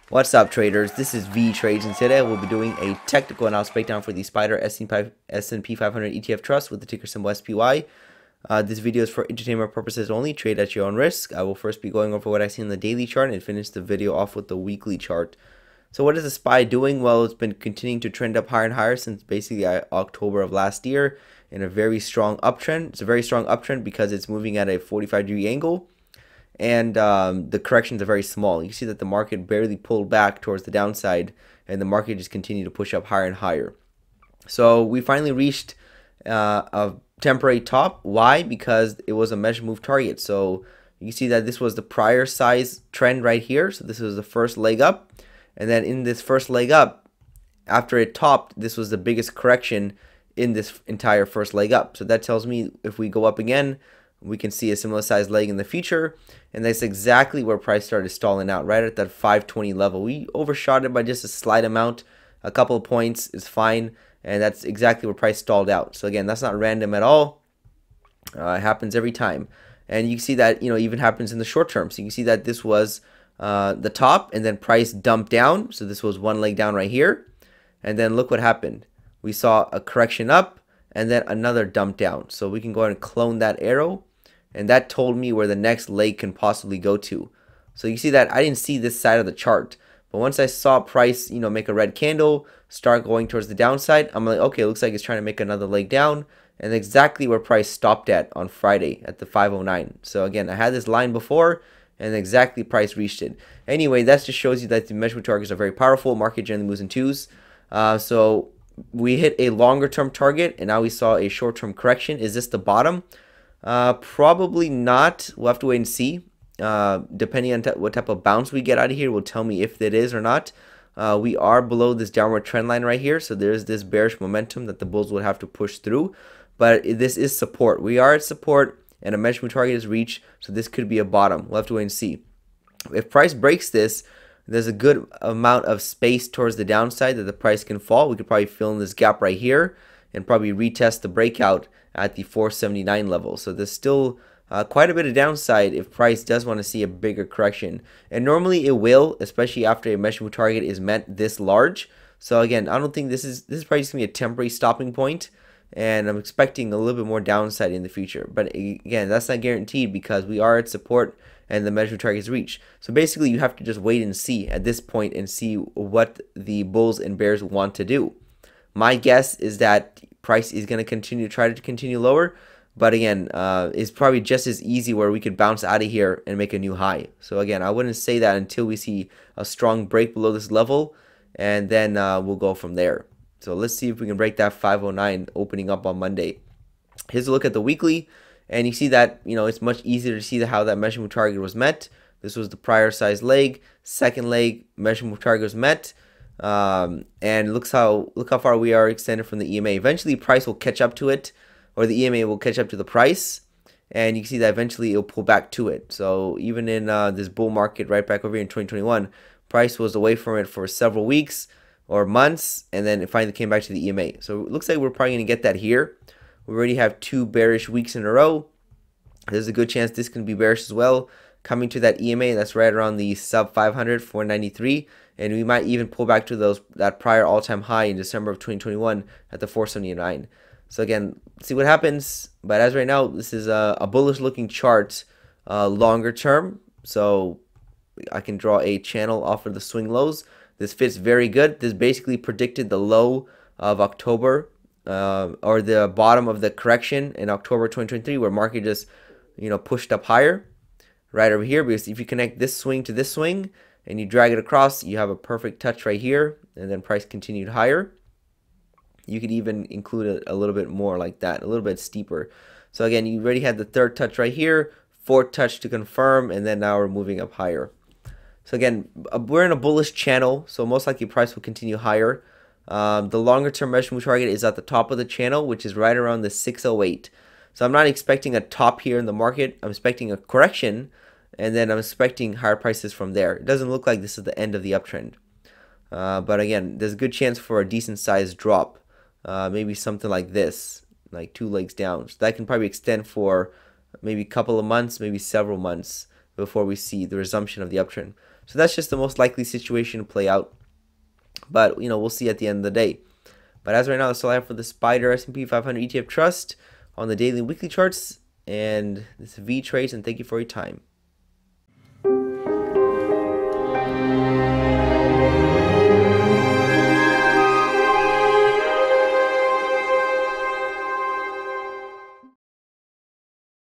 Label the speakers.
Speaker 1: What's up, traders? This is Vee Trades, and today we'll be doing a technical analysis breakdown for the Spider S&P 500 ETF Trust with the ticker symbol SPY. This video is for entertainment purposes only. Trade at your own risk. I will first be going over what I see in the daily chart and finish the video off with the weekly chart. So what is the SPY doing? Well, it's been continuing to trend up higher and higher since basically October of last year in a very strong uptrend. It's a very strong uptrend because it's moving at a 45-degree angle. And the corrections are very small. You see that the market barely pulled back towards the downside, and the market just continued to push up higher and higher. So we finally reached a temporary top. Why? Because it was a measure move target. So you see that this was the prior size trend right here. So this was the first leg up, and then in this first leg up, after it topped, this was the biggest correction in this entire first leg up. So that tells me if we go up again, we can see a similar size leg in the future, and that's exactly where price started stalling out, right at that 520 level. We overshot it by just a slight amount, a couple of points is fine, and that's exactly where price stalled out. So again, that's not random at all. It happens every time, and you see that even happens in the short term. So you can see that this was the top, and then price dumped down. So this was one leg down right here, and then look what happened. We saw a correction up, and then another dump down. So we can go ahead and clone that arrow, and that told me where the next leg can possibly go to. So you see that I didn't see this side of the chart, but once I saw price make a red candle, start going towards the downside, I'm like, okay, it looks like it's trying to make another leg down, and exactly where price stopped at on Friday at the 509. So again, I had this line before, and exactly price reached it. Anyway, that just shows you that the measurement targets are very powerful. Market generally moves in twos. So we hit a longer term target, and now we saw a short term correction. Is this the bottom? Probably not. We'll have to wait and see. Depending on what type of bounce we get out of here will tell me if it is or not. We are below this downward trend line right here, so there's this bearish momentum that the bulls would have to push through. But this is support. We are at support, and a measurement target is reached, so this could be a bottom. We'll have to wait and see. If price breaks this, there's a good amount of space towards the downside that the price can fall. We could probably fill in this gap right here and probably retest the breakout at the 479 level. So there's still quite a bit of downside if price does want to see a bigger correction. And normally it will, especially after a measurement target is met this large. So again, I don't think this is probably just going to be a temporary stopping point, and I'm expecting a little bit more downside in the future. But again, that's not guaranteed because we are at support and the measurement target is reached. So basically you have to just wait and see at this point and see what the bulls and bears want to do. My guess is that price is going to try to continue lower, but again, it's probably just as easy where we could bounce out of here and make a new high. So again, I wouldn't say that until we see a strong break below this level, and then we'll go from there. So let's see if we can break that 509 opening up on Monday. Here's a look at the weekly, and you see that it's much easier to see how that measurement target was met. This was the prior size leg. Second leg, measurement target was met. And look how far we are extended from the EMA. Eventually price will catch up to it, or the EMA will catch up to the price, and you can see that eventually it'll pull back to it. So even in this bull market right back over here in 2021, price was away from it for several weeks or months, and then it finally came back to the EMA. So it looks like we're probably going to get that here. We already have 2 bearish weeks in a row. There's a good chance this can be bearish as well, coming to that EMA that's right around the sub 500, 493, and we might even pull back to that prior all-time high in December of 2021 at the 479. So again, see what happens. But as right now, this is a bullish looking chart longer term. So I can draw a channel off of the swing lows. This fits very good. This basically predicted the low of October, or the bottom of the correction in October 2023, where market just pushed up higher right over here. Because if you connect this swing to this swing and you drag it across, you have a perfect touch right here, and then price continued higher. You could even include it a little bit more like that, a little bit steeper. So again, you already had the third touch right here, fourth touch to confirm, and then now we're moving up higher. So again, we're in a bullish channel, so most likely price will continue higher. The longer term measurement target is at the top of the channel, which is right around the 608. So I'm not expecting a top here in the market. I'm expecting a correction, and then I'm expecting higher prices from there. It doesn't look like this is the end of the uptrend. But again, there's a good chance for a decent sized drop. Maybe something like this, like 2 legs down. So that can probably extend for maybe a couple of months, maybe several months before we see the resumption of the uptrend. So that's just the most likely situation to play out. But, we'll see at the end of the day. But as right now, that's all I have for the Spider S&P 500 ETF Trust on the daily and weekly charts. And this is Vee Trades, and thank you for your time.